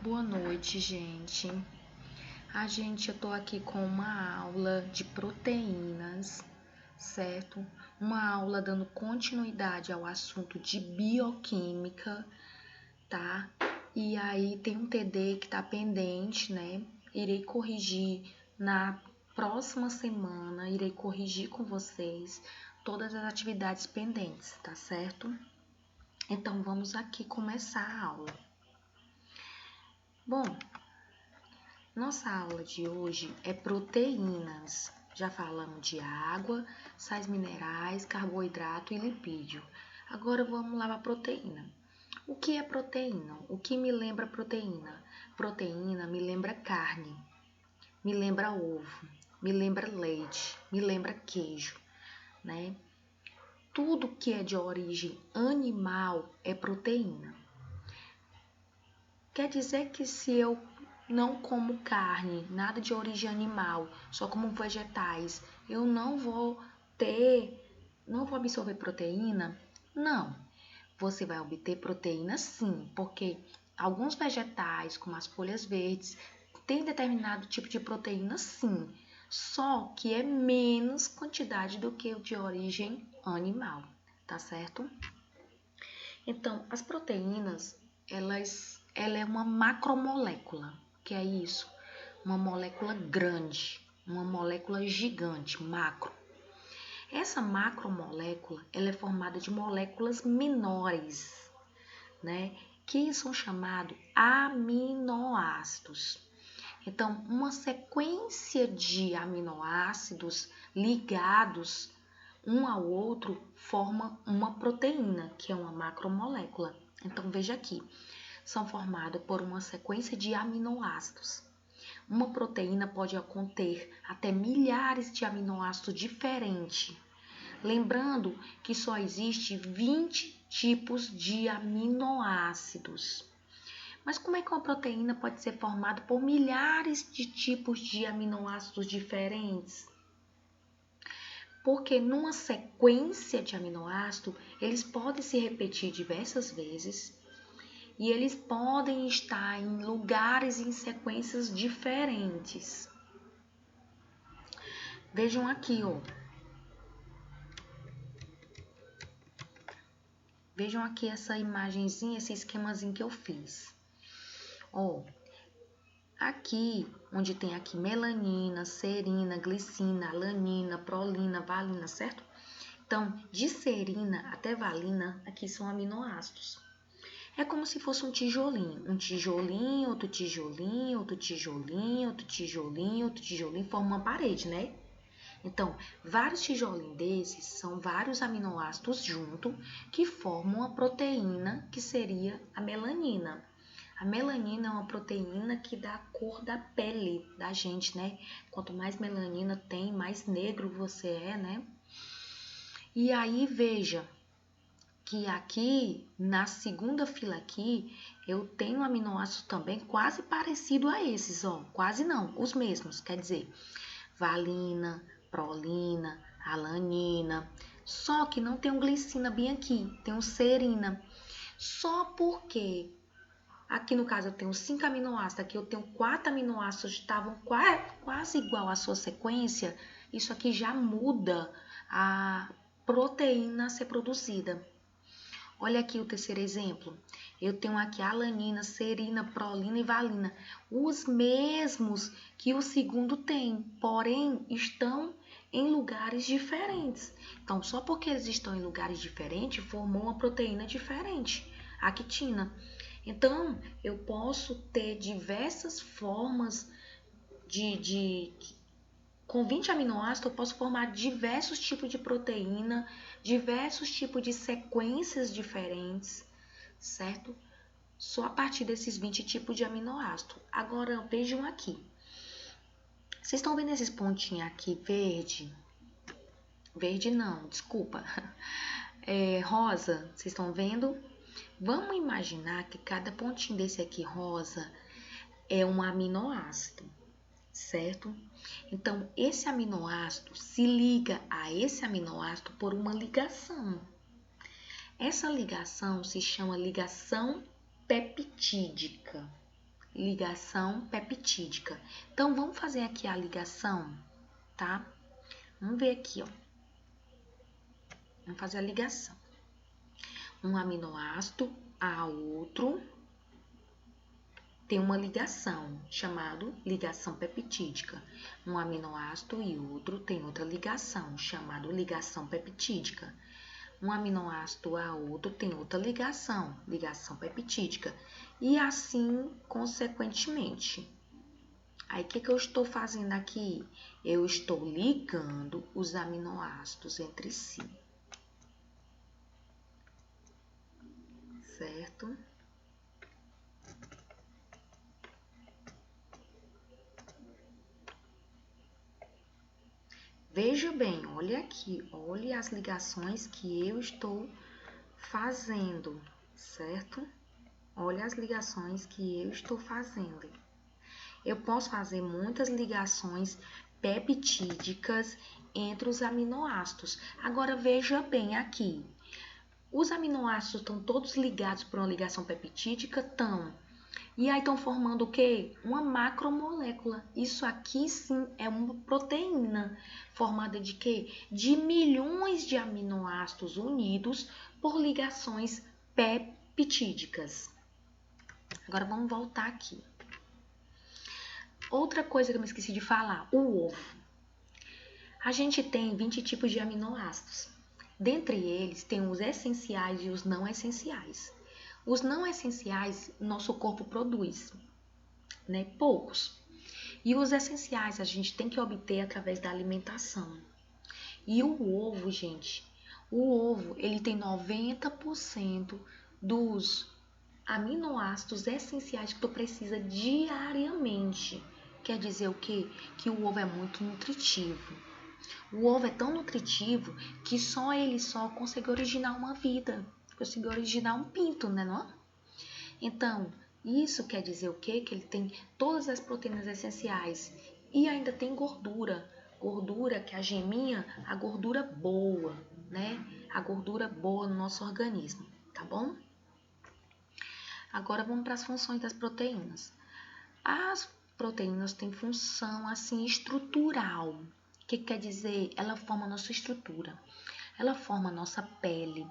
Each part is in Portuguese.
Boa noite, gente. Eu tô aqui com uma aula de proteínas, certo? Uma aula dando continuidade ao assunto de bioquímica, tá? E aí tem um TD que tá pendente, né? Irei corrigir na próxima semana, irei corrigir com vocês todas as atividades pendentes, tá certo? Então vamos aqui começar a aula. Bom, nossa aula de hoje é proteínas. Já falamos de água, sais minerais, carboidrato e lipídio. Agora vamos lá para a proteína. O que é proteína? O que me lembra proteína? Proteína me lembra carne, me lembra ovo, me lembra leite, me lembra queijo, né? Tudo que é de origem animal é proteína. Quer dizer que se eu não como carne, nada de origem animal, só como vegetais, eu não vou absorver proteína? Não. Você vai obter proteína sim, porque alguns vegetais, como as folhas verdes, têm determinado tipo de proteína sim, só que é menos quantidade do que o de origem animal, tá certo? Então, as proteínas, ela é uma macromolécula, que é isso? Uma molécula grande, uma molécula gigante, macro. Essa macromolécula, ela é formada de moléculas menores, né? Que são chamados aminoácidos. Então, uma sequência de aminoácidos ligados um ao outro forma uma proteína, que é uma macromolécula. Então, veja aqui, são formadas por uma sequência de aminoácidos. Uma proteína pode conter até milhares de aminoácidos diferentes. Lembrando que só existe 20 tipos de aminoácidos. Mas como é que uma proteína pode ser formada por milhares de tipos de aminoácidos diferentes? Porque numa sequência de aminoácidos, eles podem se repetir diversas vezes e eles podem estar em lugares e em sequências diferentes. Vejam aqui, ó. Vejam aqui essa imagenzinha, esse esquemazinho que eu fiz. Ó, aqui, onde tem aqui melanina, serina, glicina, alanina, prolina, valina, certo? Então, de serina até valina, aqui são aminoácidos. É como se fosse um tijolinho, outro tijolinho, outro tijolinho, outro tijolinho, outro tijolinho, forma uma parede, né? Então, vários tijolinhos desses são vários aminoácidos juntos que formam uma proteína que seria a melanina. A melanina é uma proteína que dá a cor da pele da gente, né? Quanto mais melanina tem, mais negro você é, né? E aí, veja que aqui, na segunda fila aqui, eu tenho um aminoácido também quase parecido a esses, ó. Quase não, os mesmos, quer dizer, valina, prolina, alanina. Só que não tem um glicina bem aqui, tem um serina. Só porque aqui no caso eu tenho 5 aminoácidos, aqui eu tenho 4 aminoácidos, estavam quase igual à sua sequência, isso aqui já muda a proteína a ser produzida. Olha aqui o terceiro exemplo. Eu tenho aqui alanina, serina, prolina e valina. Os mesmos que o segundo tem, porém estão em lugares diferentes. Então, só porque eles estão em lugares diferentes, formou uma proteína diferente, a quitina. Então, eu posso ter diversas formas com 20 aminoácidos, eu posso formar diversos tipos de proteína, diversos tipos de sequências diferentes, certo? Só a partir desses 20 tipos de aminoácidos. Agora, vejam aqui. Vocês estão vendo esses pontinhos aqui verde? Verde não, desculpa. Rosa, vocês estão vendo? Vamos imaginar que cada pontinho desse aqui rosa é um aminoácido, certo? Então, esse aminoácido se liga a esse aminoácido por uma ligação. Essa ligação se chama ligação peptídica. ligação peptídica. Então, vamos fazer aqui a ligação, tá? Vamos ver aqui, ó. Vamos fazer a ligação. Um aminoácido a outro tem uma ligação, chamada ligação peptídica. Um aminoácido e outro tem outra ligação, chamada ligação peptídica. Um aminoácido a outro tem outra ligação, ligação peptídica. E assim, consequentemente. Aí, o que eu estou fazendo aqui? Eu estou ligando os aminoácidos entre si. Certo? Veja bem, olha aqui, olha as ligações que eu estou fazendo, certo? Olha as ligações que eu estou fazendo. Eu posso fazer muitas ligações peptídicas entre os aminoácidos. Agora, veja bem aqui. Os aminoácidos estão todos ligados por uma ligação peptídica? Estão. E aí estão formando o quê? Uma macromolécula. Isso aqui sim é uma proteína formada de quê? De milhões de aminoácidos unidos por ligações peptídicas. Agora vamos voltar aqui. Outra coisa que eu me esqueci de falar, o ovo. A gente tem 20 tipos de aminoácidos. Dentre eles, tem os essenciais e os não essenciais. Os não essenciais, nosso corpo produz, né? Poucos. E os essenciais a gente tem que obter através da alimentação. E o ovo, gente, o ovo, ele tem 90% dos aminoácidos essenciais que tu precisa diariamente. Quer dizer o quê? Que o ovo é muito nutritivo. O ovo é tão nutritivo que só ele consegue originar uma vida. Consegue originar um pinto, né, não? Então, isso quer dizer o quê? Que ele tem todas as proteínas essenciais e ainda tem gordura. Gordura que a geminha, a gordura boa, né? A gordura boa no nosso organismo, tá bom? Agora vamos para as funções das proteínas. As proteínas têm função assim estrutural. O que quer dizer? Ela forma a nossa estrutura. Ela forma a nossa pele,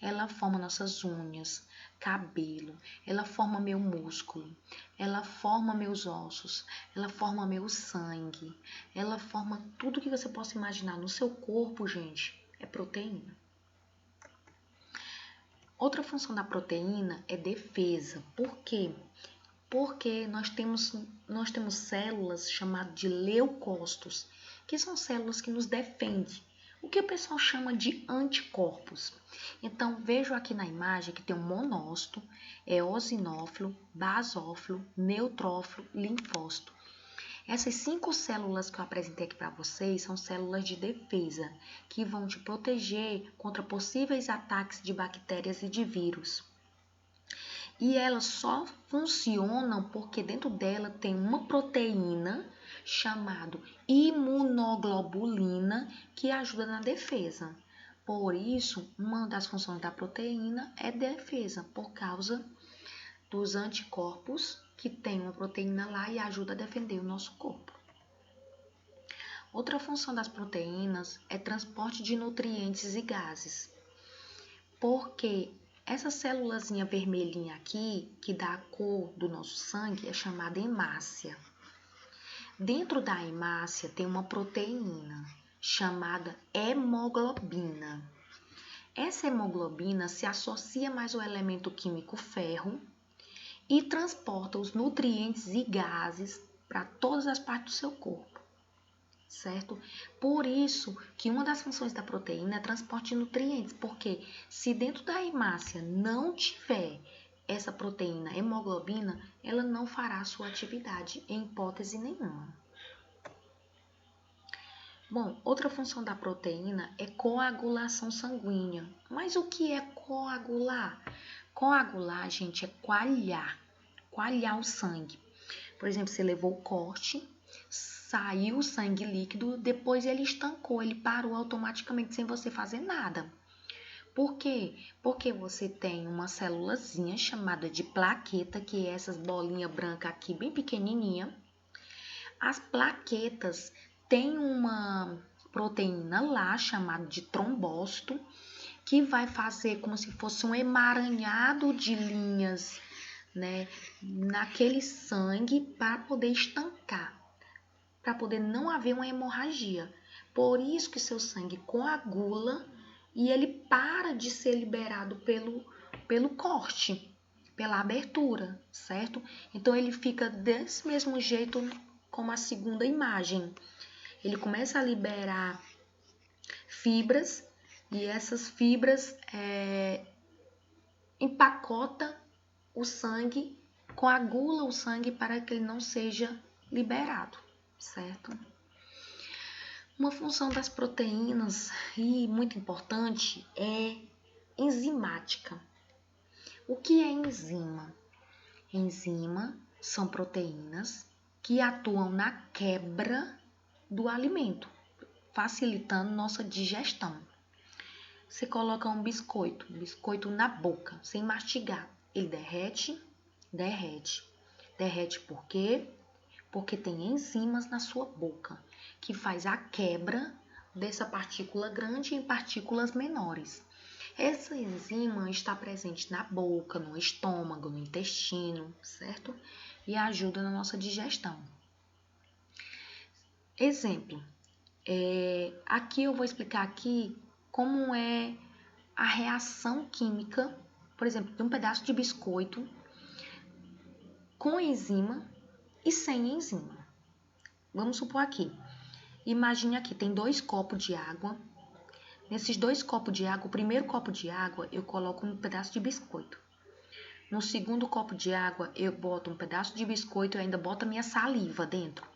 ela forma nossas unhas, cabelo, ela forma meu músculo, ela forma meus ossos, ela forma meu sangue, ela forma tudo que você possa imaginar no seu corpo, gente, é proteína. Outra função da proteína é defesa. Por quê? Porque nós temos células chamadas de leucócitos, que são células que nos defendem. O que o pessoal chama de anticorpos. Então, vejo aqui na imagem que tem um monócito, eosinófilo, basófilo, neutrófilo, linfócito. Essas 5 células que eu apresentei aqui para vocês são células de defesa, que vão te proteger contra possíveis ataques de bactérias e de vírus. E elas só funcionam porque dentro dela tem uma proteína chamada imunoglobulina que ajuda na defesa. Por isso, uma das funções da proteína é defesa, por causa dos anticorpos que tem uma proteína lá e ajuda a defender o nosso corpo. Outra função das proteínas é transporte de nutrientes e gases. Porque essa célulazinha vermelhinha aqui, que dá a cor do nosso sangue, é chamada hemácia. Dentro da hemácia tem uma proteína chamada hemoglobina. Essa hemoglobina se associa mais ao elemento químico ferro e transporta os nutrientes e gases para todas as partes do seu corpo, certo? Por isso que uma das funções da proteína é transporte de nutrientes, porque se dentro da hemácia não tiver essa proteína hemoglobina, ela não fará a sua atividade em hipótese nenhuma. Bom, outra função da proteína é coagulação sanguínea. Mas o que é coagular? Coagular, gente, é coalhar o sangue. Por exemplo, você levou o corte, saiu o sangue líquido, depois ele estancou, ele parou automaticamente sem você fazer nada. Por quê? Porque você tem uma célulazinha chamada de plaqueta, que é essas bolinhas brancas aqui bem pequenininha. As plaquetas têm uma proteína lá chamada de trombócito, que vai fazer como se fosse um emaranhado de linhas, né, naquele sangue para poder estancar, para poder não haver uma hemorragia. Por isso que seu sangue coagula e ele para de ser liberado pelo corte, pela abertura, certo? Então ele fica desse mesmo jeito como a segunda imagem. Ele começa a liberar fibras e essas fibras empacota o sangue, coagula o sangue para que ele não seja liberado, certo? Uma função das proteínas, e muito importante, é enzimática. O que é enzima? Enzima são proteínas que atuam na quebra do alimento, facilitando nossa digestão. Você coloca um biscoito na boca, sem mastigar. Ele derrete. Derrete por quê? Porque tem enzimas na sua boca, que faz a quebra dessa partícula grande em partículas menores. Essa enzima está presente na boca, no estômago, no intestino, certo? E ajuda na nossa digestão. Exemplo, aqui eu vou explicar aqui como é a reação química, por exemplo, de um pedaço de biscoito com enzima e sem enzima. Vamos supor aqui, imagine aqui, tem 2 copos de água. Nesses 2 copos de água, o primeiro copo de água eu coloco um pedaço de biscoito. No segundo copo de água eu boto um pedaço de biscoito e ainda boto a minha saliva dentro.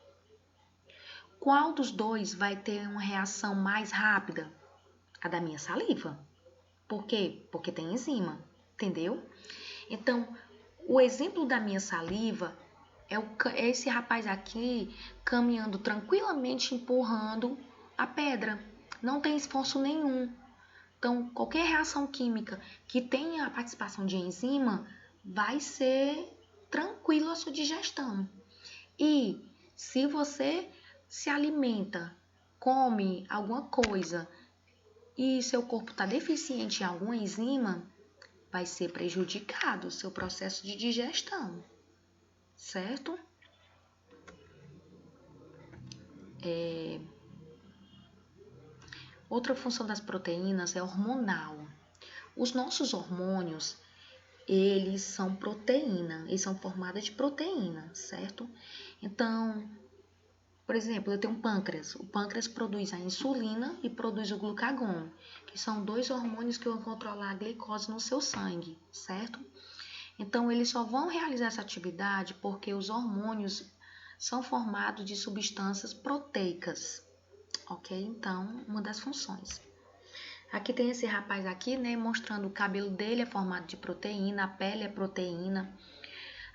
Qual dos dois vai ter uma reação mais rápida? A da minha saliva. Por quê? Porque tem enzima, entendeu? Então, o exemplo da minha saliva é esse rapaz aqui caminhando tranquilamente, empurrando a pedra. Não tem esforço nenhum. Então, qualquer reação química que tenha a participação de enzima vai ser tranquilo a sua digestão. E se você se alimenta, come alguma coisa e seu corpo está deficiente em alguma enzima, vai ser prejudicado o seu processo de digestão, certo? Outra função das proteínas é hormonal. Os nossos hormônios, eles são proteína, eles são formados de proteína, certo? Então, por exemplo, eu tenho um pâncreas. O pâncreas produz a insulina e produz o glucagon, que são 2 hormônios que vão controlar a glicose no seu sangue, certo? Então, eles só vão realizar essa atividade porque os hormônios são formados de substâncias proteicas, ok? Então, uma das funções. Aqui tem esse rapaz aqui, né, mostrando o cabelo dele é formado de proteína, a pele é proteína,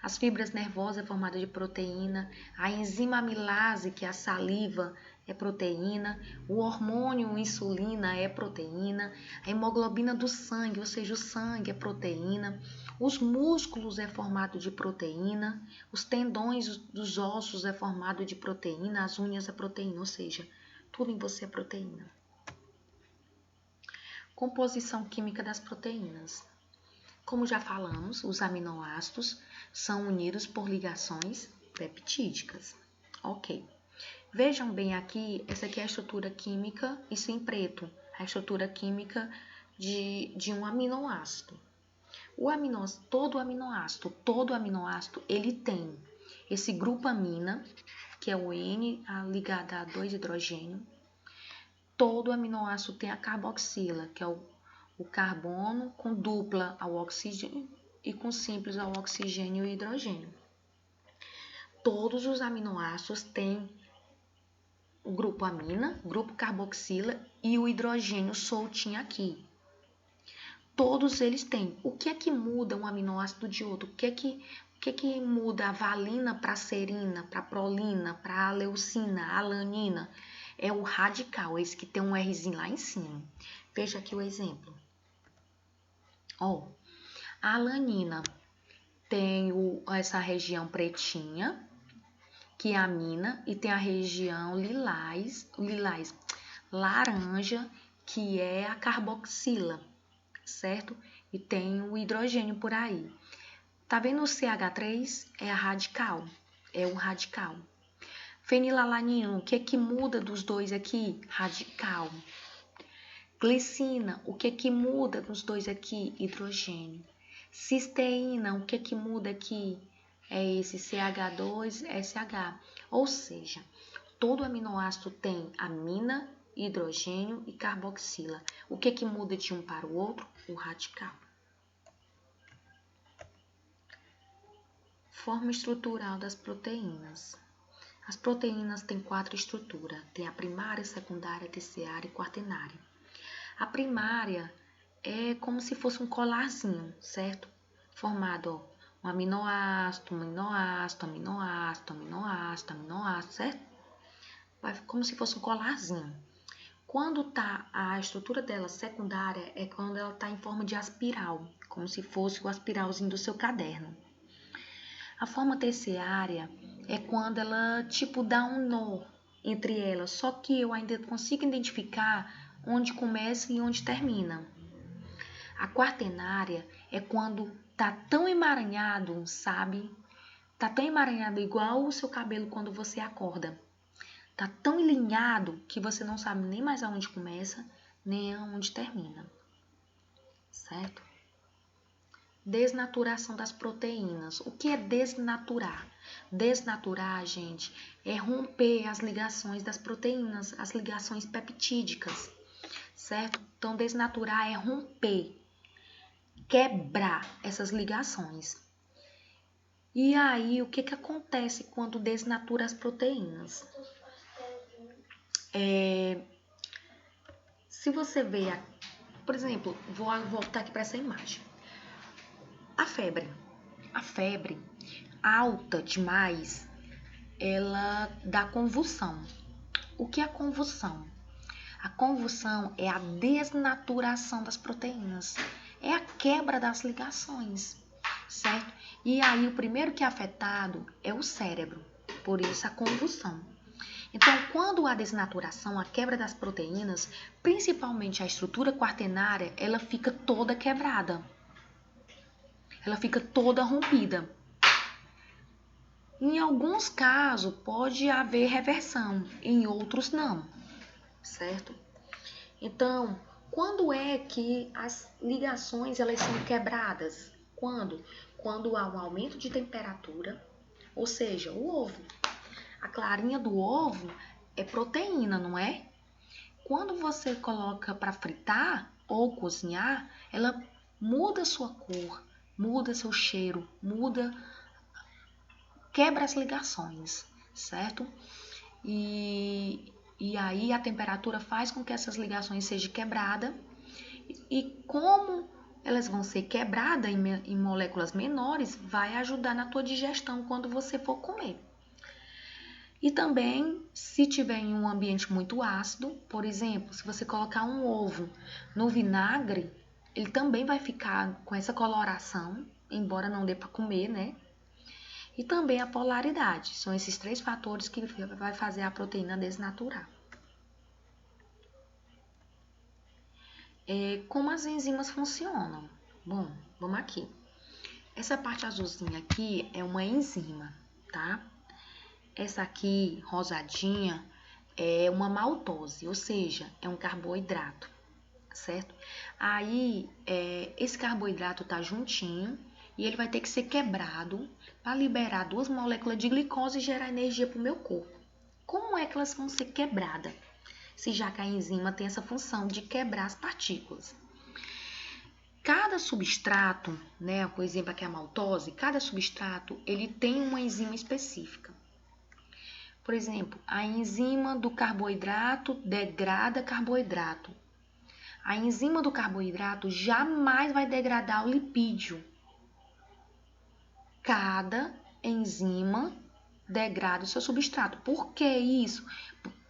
as fibras nervosas é formada de proteína, a enzima amilase, que é a saliva, é proteína, o hormônio insulina é proteína, a hemoglobina do sangue, ou seja, o sangue é proteína, os músculos é formado de proteína, os tendões dos ossos é formado de proteína, as unhas é proteína, ou seja, tudo em você é proteína. Composição química das proteínas. Como já falamos, os aminoácidos são unidos por ligações peptídicas. Ok. Vejam bem aqui, essa aqui é a estrutura química, isso em preto, a estrutura química de um aminoácido. Todo aminoácido, ele tem esse grupo amina, que é o N ligado a 2 hidrogênio. Todo aminoácido tem a carboxila, que é o carbono com dupla ao oxigênio e com simples ao oxigênio e hidrogênio. Todos os aminoácidos têm o grupo amina, grupo carboxila e o hidrogênio soltinho aqui. Todos eles têm. O que é que muda um aminoácido de outro? O que é que muda a valina para a serina, para a prolina, para a leucina, a alanina? É o radical, esse que tem um Rzinho lá em cima. Veja aqui o exemplo. Ó, a alanina tem essa região pretinha, que é a amina, e tem a região laranja, que é a carboxila, certo? E tem o hidrogênio por aí. Tá vendo o CH3? É a radical, é o radical. Fenilalanina, o que é que muda dos dois aqui? Radical. Glicina, o que é que muda dos dois aqui? Hidrogênio. Cisteína, o que é que muda aqui? É esse CH2SH. Ou seja, todo aminoácido tem amina, hidrogênio e carboxila. O que é que muda de um para o outro? O radical. Forma estrutural das proteínas. As proteínas têm 4 estruturas. Tem a primária, secundária, terciária e quaternária. A primária é como se fosse um colarzinho, certo? Formado um aminoácido, certo? Vai como se fosse um colarzinho. Quando tá a estrutura dela secundária é quando ela tá em forma de espiral, como se fosse o espiralzinho do seu caderno. A forma terciária é quando ela tipo dá um nó entre elas, só que eu ainda consigo identificar onde começa e onde termina. A quaternária é quando tá tão emaranhado, sabe? Tá tão emaranhado igual o seu cabelo quando você acorda. Tá tão alinhado que você não sabe nem mais aonde começa, nem aonde termina. Certo? Desnaturação das proteínas. O que é desnaturar? Desnaturar, gente, é romper as ligações das proteínas, as ligações peptídicas, certo? Então, desnaturar é romper, quebrar essas ligações. E aí, o que acontece quando desnatura as proteínas? Se você vê, por exemplo, vou voltar aqui para essa imagem. A febre alta demais, ela dá convulsão. O que é a convulsão? A convulsão é a desnaturação das proteínas, é a quebra das ligações, certo? E aí o primeiro que é afetado é o cérebro, por isso a convulsão. Então, quando há desnaturação, a quebra das proteínas, principalmente a estrutura quaternária, ela fica toda quebrada. Ela fica toda rompida. Em alguns casos, pode haver reversão, em outros não, certo? Então, quando é que as ligações elas são quebradas? Quando há um aumento de temperatura, ou seja, o ovo. A clarinha do ovo é proteína, não é? Quando você coloca para fritar ou cozinhar, ela muda sua cor, muda seu cheiro, quebra as ligações, certo? E aí a temperatura faz com que essas ligações sejam quebradas. E como elas vão ser quebradas em moléculas menores, vai ajudar na tua digestão quando você for comer. E também, se tiver em um ambiente muito ácido, por exemplo, se você colocar um ovo no vinagre, ele também vai ficar com essa coloração, embora não dê para comer, né? E também a polaridade. São esses 3 fatores que vai fazer a proteína desnaturar. Como as enzimas funcionam? Bom, vamos aqui. Essa parte azulzinha aqui é uma enzima, tá? Essa aqui, rosadinha, é uma maltose, ou seja, é um carboidrato, certo? Aí, esse carboidrato tá juntinho e ele vai ter que ser quebrado para liberar 2 moléculas de glicose e gerar energia para o meu corpo. Como é que elas vão ser quebradas? Se já que a enzima tem essa função de quebrar as partículas. Cada substrato, né, por exemplo aqui a maltose, cada substrato ele tem uma enzima específica. Por exemplo, a enzima do carboidrato degrada carboidrato. A enzima do carboidrato jamais vai degradar o lipídio. Cada enzima degrada o seu substrato. Por que isso?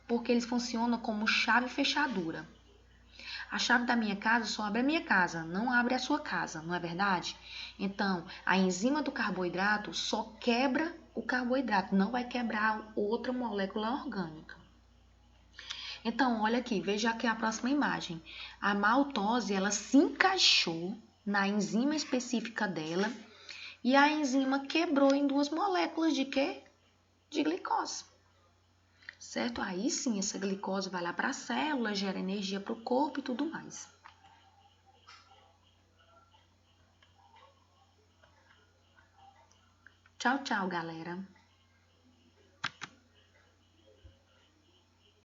Porque eles funcionam como chave e fechadura. A chave da minha casa só abre a minha casa, não abre a sua casa, não é verdade? Então, a enzima do carboidrato só quebra o carboidrato, não vai quebrar outra molécula orgânica. Então, olha aqui, veja aqui a próxima imagem. A maltose, ela se encaixou na enzima específica dela e a enzima quebrou em duas moléculas de quê? De glicose. Certo? Aí sim, essa glicose vai lá para a célula, gera energia para o corpo e tudo mais. Tchau, tchau, galera.